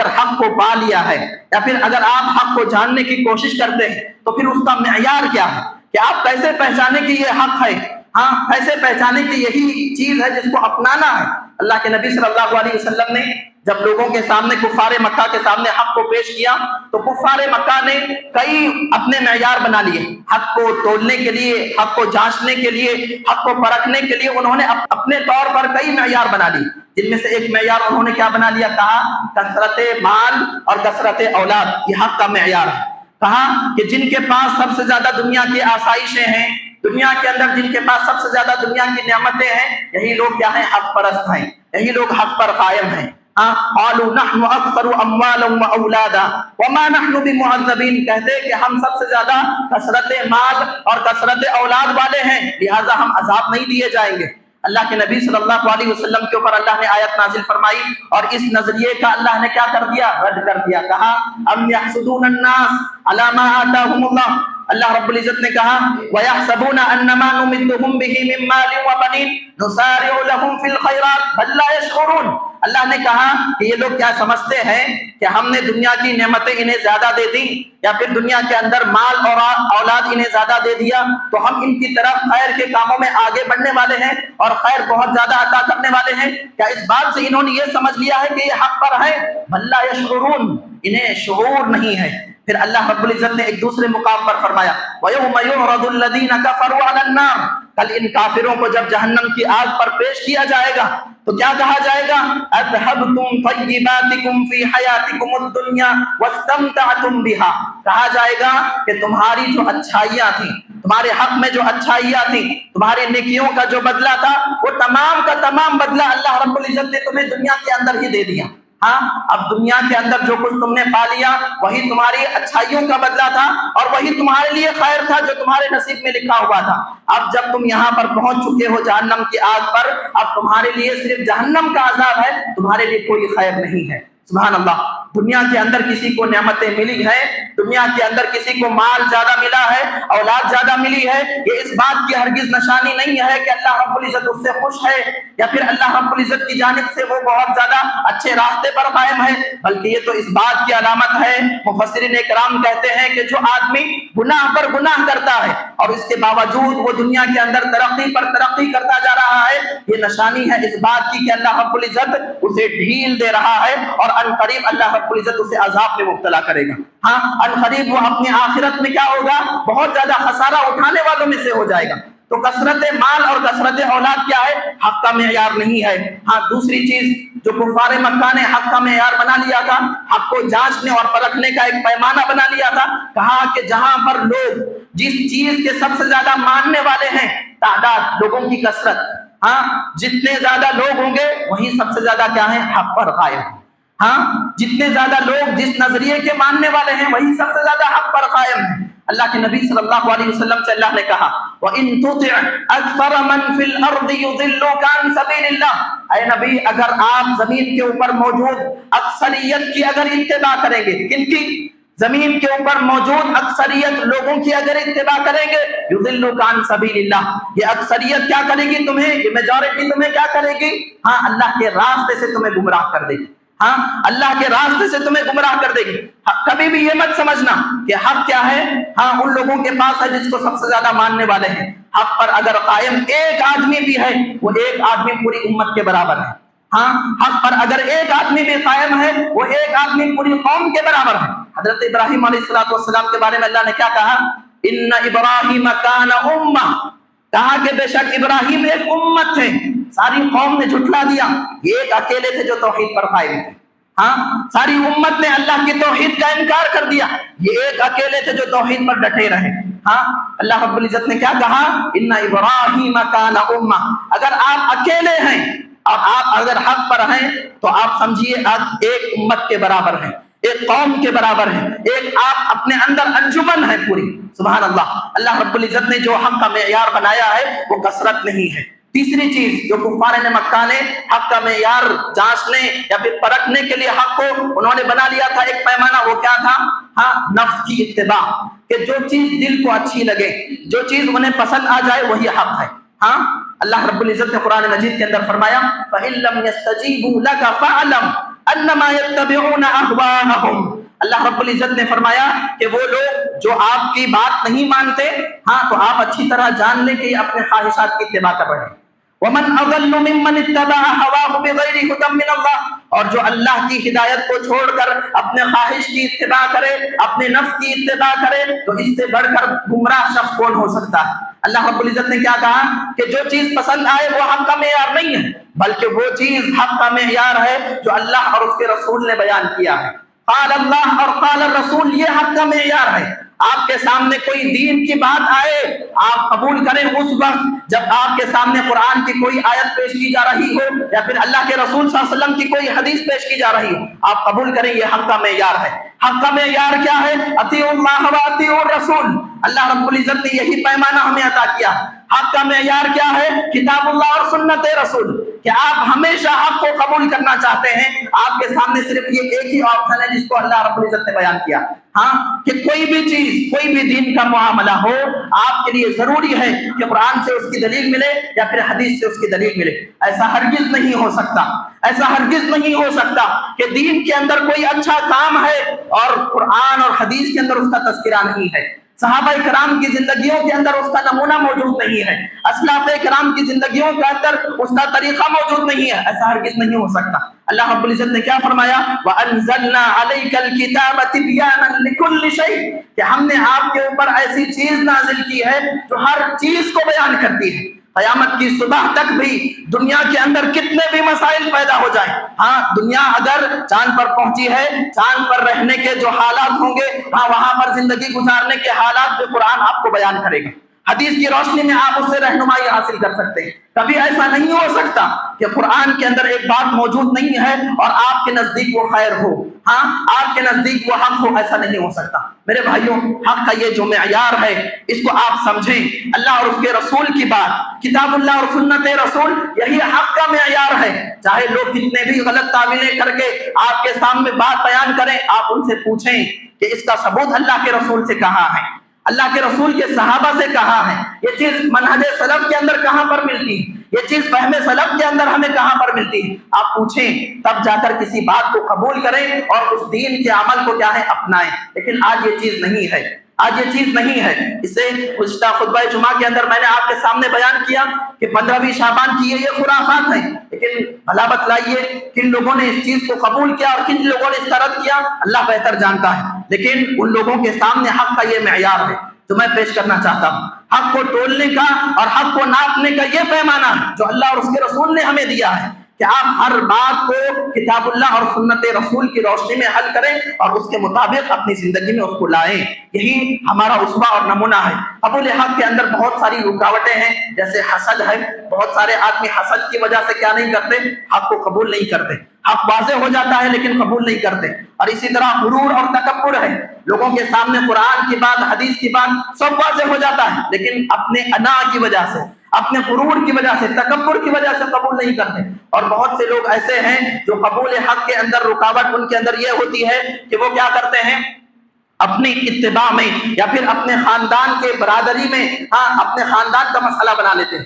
حق کو پا لیا ہے، یا پھر اگر آپ حق کو جاننے کی کوشش کرتے ہیں، تو پھر اس کا معیار کیا ہے کہ آپ کیسے پہچانے کہ یہ حق ہے؟ ہاں کیسے پہچانے کہ یہی چیز ہے جس کو اپنانا ہے؟ اللہ کے نبی صلی اللہ علیہ وسلم نے جب لوگوں کے سامنے، کفار مکہ کے سامنے حق کو پیش کیا تو کفار مکہ نے کئی اپنے معیار بنا لیے، حق کو تولنے کے لیے، حق کو جانچنے کے لیے، حق کو پرکھنے کے لیے انہوں نے اپنے طور پر کئی معیار بنا لیے، جن میں سے ایک معیار انہوں نے کیا بنا لیا؟ کہا کثرت مال اور کثرت اولاد یہ حق کا معیار ہے۔ کہا کہ جن کے پاس سب سے زیادہ دنیا کی آسائشیں ہیں، دنیا کے اندر جن کے پاس سب سے زیادہ دنیا کی نعمتیں ہیں، یہی لوگ کیا ہیں؟ حق پرست ہیں، یہی لوگ حق پر قائم ہیں۔ قالوا نحن اکثر اموالا واولادا وما نحن بمعذبین، کہتے کہ ہم سب سے زیادہ کثرت مال اور کثرت اولاد والے ہیں، لہٰذا ہم عذاب نہیں دیے جائیں گے۔ اللہ کے نبی صلی اللہ علیہ وسلم کے اوپر اللہ نے آیت نازل فرمائی، اور اس نظریے کا اللہ نے کیا کر دیا؟ رد کر دیا۔ کہا ام یحسدون الناس علی ما آتاہم اللہ، اللہ رب العزت نے کہا وَيَحْسَبُونَ أَنَّمَا نُمِدُّهُمْ بِهِ مِن مَّالٍ وَبَنِينَ نُسَارِعُ لَهُمْ فِي الْخَيْرَاتِ بَل لَّا يَشْعُرُونَ۔ اللہ نے کہا کہ یہ لوگ کیا سمجھتے ہیں کہ ہم نے دنیا کی نعمتیں انہیں زیادہ دے دی، یا پھر دنیا کے اندر مال اور اولاد انہیں زیادہ دے دیا تو ہم ان کی طرف خیر کے کاموں میں آگے بڑھنے والے ہیں اور خیر بہت زیادہ عطا کرنے والے ہیں؟ کیا اس بات سے انہوں نے یہ سمجھ لیا ہے کہ یہ حق پر ہے؟ بل لا یشعرون، انہیں شعور نہیں ہے۔ پھر اللہ رب العزت نے ایک دوسرے مقام پر فرمایا وَيَوْمَ يُعْرَضُ الَّذِينَ كَفَرُوا عَلَى النَّارِ، کل ان کافروں کو جب جہنم کی آگ پر پیش کیا جائے گا تو کیا کہا جائے گا؟ اذهبتم طیباتکم فی حیاتکم الدنیا واستمتعتم بها، کہا جائے گا کہ تمہاری جو اچھائیاں تھیں، تمہارے حق میں جو اچھائیاں تھیں، تمہارے نیکیوں کا جو بدلہ تھا، وہ تمام کا تمام بدلہ اللہ رب العزت نے تمہیں دنیا کے اندر ہی دے دیا۔ ہاں اب دنیا کے اندر جو کچھ تم نے پا لیا وہی تمہاری اچھائیوں کا بدلہ تھا، اور وہی تمہارے لیے خیر تھا جو تمہارے نصیب میں لکھا ہوا تھا۔ اب جب تم یہاں پر پہنچ چکے ہو جہنم کی آگ پر، اب تمہارے لیے صرف جہنم کا عذاب ہے، تمہارے لیے کوئی خیر نہیں ہے۔ سبحان اللہ۔ دنیا کے اندر کسی کو نعمتیں ملی ہیں، دنیا کے اندر کسی کو مال زیادہ ملا ہے، اولاد زیادہ ملی ہے، یہ اس بات کی ہرگز نشانی نہیں ہے کہ اللہ رب العزت اس سے خوش ہے، یا پھر اللہ رب العزت کی جانب سے وہ بہت زیادہ اچھے راستے پر قائم ہے، بلکہ یہ تو اس بات کی علامت ہے۔ مفسرین کرام کہتے ہیں کہ جو آدمی گناہ پر گناہ کرتا ہے اور اس کے باوجود وہ دنیا کے اندر ترقی پر ترقی کرتا جا رہا ہے، یہ نشانی ہے اس بات کی کہ اللہ رب العزت اسے ڈھیل دے رہا ہے، اور عنقریب اللہ رب العزت اسے عذاب میں مبتلا کرے گا۔ ہاں عنقریب وہ اپنی آخرت میں کیا ہوگا؟ بہت زیادہ خسارہ اٹھانے والوں میں سے ہو جائے گا۔ تو کثرت مال اور کثرت اولاد کیا ہے؟ حق کا معیار نہیں ہے۔ ہاں دوسری چیز جو کفار مکہ نے حق کا معیار بنا لیا تھا، حق کو جانچنے اور پرکھنے کا ایک پیمانہ بنا لیا تھا، کہا کہ جہاں پر لوگ جس چیز کے سب سے زیادہ ماننے والے ہیں، تعداد لوگوں کی کثرت، ہاں جتنے زیادہ لوگ ہوں گے وہی سب سے زیادہ کیا ہے؟ حق پر قائم۔ ہاں جتنے زیادہ لوگ جس نظریے کے ماننے والے ہیں وہی سب سے زیادہ حق پر قائم ہیں۔ اللہ کے نبی صلی اللہ علیہ وسلم سے اللہ نے کہا وَإِن تُطِعْ أَكْثَرَ مَنْ فِي الْأَرْضِ يُضِلُّوكَ عَنْ سَبِيلِ اللَّهِ، اے نبی اگر آپ زمین کے اوپر موجود اکثریت کی اگر اتباع کریں گے، کن کی؟ زمین کے اوپر موجود اکثریت لوگوں کی اگر اتباع کریں گے، یضلوک عن سبیل اللہ، یہ اکثریت کیا کرے گی تمہیں، یہ میجورٹی تمہیں کیا کرے گی؟ ہاں اللہ کے راستے سے تمہیں گمراہ کر دے گی، ہاں اللہ کے راستے سے تمہیں گمراہ کر دے گی۔ کبھی بھی یہ مت سمجھنا کہ حق کیا ہے، ہاں ان لوگوں کے پاس ہے جس کو سب سے زیادہ ماننے والے ہیں۔ حق پر اگر قائم ایک آدمی بھی ہے، وہ ایک آدمی پوری امت کے برابر ہے۔ ہاں حق پر اگر ایک آدمی بھی قائم ہے، وہ ایک آدمی پوری قوم کے برابر ہے۔ حضرت ابراہیم علیہ السلام کے بارے میں اللہ نے کیا کہا؟ ان ابراہیم کان امہ، کہا کہ بے شک ابراہیم ایک امت تھے، ساری قوم نے جھٹلا دیا، یہ ایک اکیلے تھے جو توحید پر قائم تھے۔ ہاں ساری امت نے اللہ کی توحید کا انکار کر دیا، یہ ایک اکیلے تھے جو توحید پر ڈٹے رہے۔ ہاں اللہ رب العزت نے کیا کہا؟ ان ابراہیم کان امہ، اگر آپ اکیلے ہیں اور آپ اگر حق پر ہیں تو آپ سمجھیے آپ ایک امت کے برابر ہیں، ایک قوم کے برابر ہیں، ایک آپ اپنے اندر انجمن ہے پوری۔ سبحان اللہ، اللہ رب العزت نے جو حق کا معیار بنایا ہے وہ کثرت نہیں ہے۔ تیسری چیز جو کفار مکہ نے حق کا معیار جانچنے یا پھر پرکھنے کے لیے حق کو انہوں نے بنا لیا تھا ایک پیمانہ، وہ کیا تھا؟ ہاں نفس کی اتباع، کہ جو چیز دل کو اچھی لگے، جو چیز انہیں پسند آ جائے وہی حق ہے۔ ہاں اللہ رب العزت نے قرآن مجید کے اندر فرمایا فَإِن لَّمْ يَسْتَجِيبُوا لَكَ فَاعْلَمْ أَنَّمَا يَتَّبِعُونَ أَهْوَاءَهُمْ، اللہ رب العزت نے فرمایا کہ وہ لوگ جو آپ کی بات نہیں مانتے، ہاں تو آپ اچھی طرح جان لیں کہ یہ اپنے خواہشات کی اتباع کر رہے ہیں۔ وَمَنْ أَضَلُّ مِمَّنِ اتَّبَعَ هَوَاهُ بِغَيْرِ هُدًى مِّنَ اللَّهِ، اور جو اللہ کی ہدایت کو چھوڑ کر اپنے خواہش کی اتباع کرے، اپنے نفس کی اتباع کرے، تو اس سے بڑھ کر گمراہ شخص کون ہو سکتا ہے؟ اللہ رب العزت نے کیا کہا کہ جو چیز پسند آئے وہ حق کا معیار نہیں ہے، بلکہ وہ چیز حق کا معیار ہے جو اللہ اور اس کے رسول نے بیان کیا ہے۔ قال اللہ اور قال الرسول، یہ حق کا معیار ہے۔ آپ کے سامنے کوئی دین کی بات آئے، آپ قبول کریں اس وقت جب آپ کے سامنے قرآن کی کوئی آیت پیش کی جا رہی ہو یا پھر اللہ کے رسول صلی اللہ علیہ وسلم کی کوئی حدیث پیش کی جا رہی ہو، آپ قبول کریں، یہ حق کا معیار ہے۔ حق کا معیار کیا ہے؟ اطیعوا اللہ و اطیعوا الرسول، اللہ رب العزت نے یہی پیمانہ ہمیں عطا کیا۔ حق کا معیار کیا ہے؟ کتاب اللہ اور سنت رسول، کہ آپ ہمیشہ حق کو قبول کرنا چاہتے ہیں، آپ کے سامنے صرف یہ ایک ہی آپشن ہے جس کو اللہ رب العزت نے بیان کیا۔ ہاں کہ کوئی بھی چیز، کوئی بھی دین کا معاملہ ہو، آپ کے لیے ضروری ہے کہ قرآن سے اس کی دلیل ملے یا پھر حدیث سے اس کی دلیل ملے۔ ایسا ہرگز نہیں ہو سکتا، ایسا ہرگز نہیں ہو سکتا کہ دین کے اندر کوئی اچھا کام ہے اور قرآن اور حدیث کے اندر اس کا تذکرہ نہیں ہے، صحابہ کرام کی زندگیوں کے اندر اس کا نمونہ موجود نہیں ہے، اسلاف کرام کی زندگیوں کے اندر اس کا طریقہ موجود نہیں ہے، ایسا ہرگز نہیں ہو سکتا۔ اللہ رب العزت نے کیا فرمایا؟ وَأَنزَلْنَا عَلَيْكَ الْكِتَابَ تِبْيَانًا لِكُلِّ شَيْءٍ، کہ ہم نے آپ کے اوپر ایسی چیز نازل کی ہے جو ہر چیز کو بیان کرتی ہے۔ قیامت کی صبح تک بھی دنیا کے اندر کتنے بھی مسائل پیدا ہو جائیں، ہاں دنیا اگر چاند پر پہنچی ہے، چاند پر رہنے کے جو حالات ہوں گے، ہاں وہاں پر زندگی گزارنے کے حالات بھی قرآن آپ کو بیان کرے گا، حدیث کی روشنی میں آپ اس سے رہنمائی حاصل کر سکتے ہیں۔ کبھی ایسا نہیں ہو سکتا کہ قرآن کے اندر ایک بات موجود نہیں ہے اور آپ کے نزدیک وہ خیر ہو، ہاں آپ کے نزدیک وہ حق ہو، ایسا نہیں ہو سکتا۔ میرے بھائیوں، حق کا یہ جو معیار ہے اس کو آپ سمجھیں، اللہ اور اس کے رسول کی بات، کتاب اللہ اور سنت رسول، یہی حق کا معیار ہے۔ چاہے لوگ کتنے بھی غلط تعویلیں کر کے آپ کے سامنے بات بیان کریں، آپ ان سے پوچھیں کہ اس کا ثبوت اللہ کے رسول سے کہاں ہے، اللہ کے رسول کے صحابہ سے کہا ہے، یہ چیز منہج سلف کے اندر کہاں پر ملتی ہے، یہ چیز فہم سلف کے اندر ہمیں کہاں پر ملتی ہے، آپ پوچھیں، تب جا کر کسی بات کو قبول کریں اور اس دین کے عمل کو کیا ہے اپنائیں۔ لیکن آج یہ چیز نہیں ہے، آج یہ چیز نہیں ہے۔ اسے گزشتہ خطبہ جمعہ کے اندر میں نے آپ کے سامنے بیان کیا کہ 15ویں شعبان کی یہ خرافات ہیں، لیکن بھلا بتلائیے کن لوگوں نے اس چیز کو قبول کیا اور کن لوگوں نے اس کا رد کیا، اللہ بہتر جانتا ہے۔ لیکن ان لوگوں کے سامنے حق کا یہ معیار ہے جو میں پیش کرنا چاہتا ہوں، حق کو تولنے کا اور حق کو ناپنے کا یہ پیمانہ ہے جو اللہ اور اس کے رسول نے ہمیں دیا ہے۔ کہ آپ ہر بات کو کتاب اللہ اور سنت رسول کی روشنی میں حل کریں اور اس کے مطابق اپنی زندگی میں اس کو لائیں. یہی ہمارا اسوہ اور نمونہ ہے. قبول حق کے اندر بہت ساری رکاوٹیں ہیں، جیسے حسد ہے. بہت سارے آدمی حسد کی وجہ سے کیا نہیں کرتے؟ حق کو قبول نہیں کرتے. حق واضح ہو جاتا ہے لیکن قبول نہیں کرتے. اور اسی طرح غرور اور تکبر ہے. لوگوں کے سامنے قرآن کی بات، حدیث کی بات سب واضح ہو جاتا ہے، لیکن اپنے انا کی وجہ سے، اپنے غرور کی وجہ سے، تکبر کی وجہ سے قبول نہیں کرتے. اور بہت سے لوگ ایسے ہیں جو قبول حق کے اندر رکاوٹ ان کے اندر یہ ہوتی ہے کہ وہ کیا کرتے ہیں؟ اپنی اتباع میں یا پھر اپنے خاندان کے برادری میں اپنے خاندان کا مسئلہ بنا لیتے ہیں.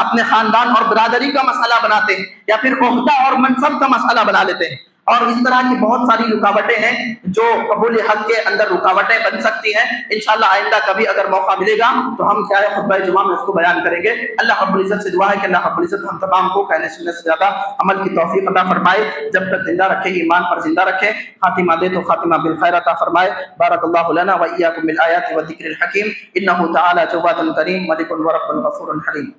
اپنے خاندان اور برادری کا مسئلہ بناتے ہیں، یا پھر عہدہ اور منصب کا مسئلہ بنا لیتے ہیں. اور اس طرح کی بہت ساری رکاوٹیں ہیں جو قبول حق کے اندر رکاوٹیں بن سکتی ہیں. انشاءاللہ آئندہ کبھی اگر موقع ملے گا تو ہم کیا ہے خطبہ جمعہ میں اس کو بیان کریں گے. اللہ رب العزت سے دعا ہے کہ اللہ رب العزت ہم تمام کو کہنے سننے سے زیادہ عمل کی توفیق عطا فرمائے. جب تک زندہ رکھے ایمان پر زندہ رکھے. خاتمہ دے تو خاتمہ بالخیر عطا فرمائے. بارک اللہ لنا و ایاکم بالآیات والذکر الحکیم انہ تعالی جواد کریم ملک ورب غفور حلیم.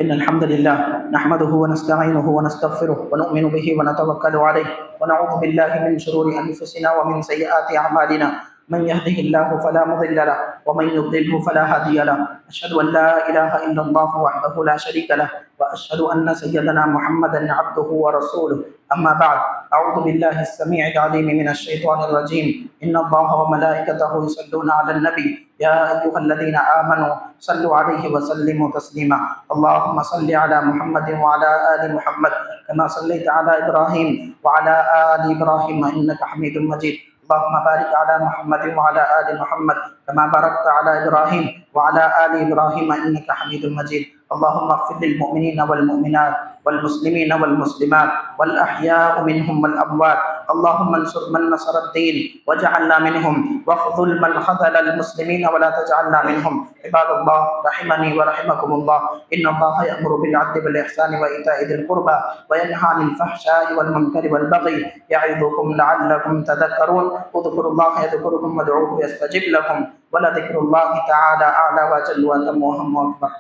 إن الحمد لله نحمده ونستعينه ونستغفره ونؤمن به ونتوكل عليه ونعوذ بالله من شرور أنفسنا ومن سيئات أعمالنا. من يهده الله فلا مضل له ومن يضلله فلا هادي له. أشهد أن لا إله إلا الله وحده لا شريك له وأشهد أن سيدنا محمدا عبده ورسوله. أما بعد، أعوذ بالله السميع العليم من الشيطان الرجيم. إن الله وملائكته يصلون على النبي يا أيها الذين آمنوا صلوا عليه وسلموا تسليما. اللهم صل على محمد وعلى آل محمد كما صليت على إبراهيم وعلى آل إبراهيم إنك حميد مجيد. اللهم بارك على محمد وعلى آل محمد كما باركت على إبراهيم وعلى آل إبراهيم إنك حميد مجيد. اللهم اغفر للمؤمنين والمؤمنات والمسلمين والمسلمات والأحياء منهم والأموات. اللهم انصر من نصر الدين واجعلنا منهم، واخذل من خذل المسلمين ولا تجعلنا منهم. عباد الله رحمني ورحمكم الله، إن الله يأمر بالعدل والإحسان وإيتاء ذي القربى وينهى عن الفحشاء والمنكر والبغي يعظكم لعلكم تذكرون. اذكروا الله يذكركم وادعوه يستجب لكم ولذكر الله تعالى أعلى وأجل وأتم وأهم وأكبر.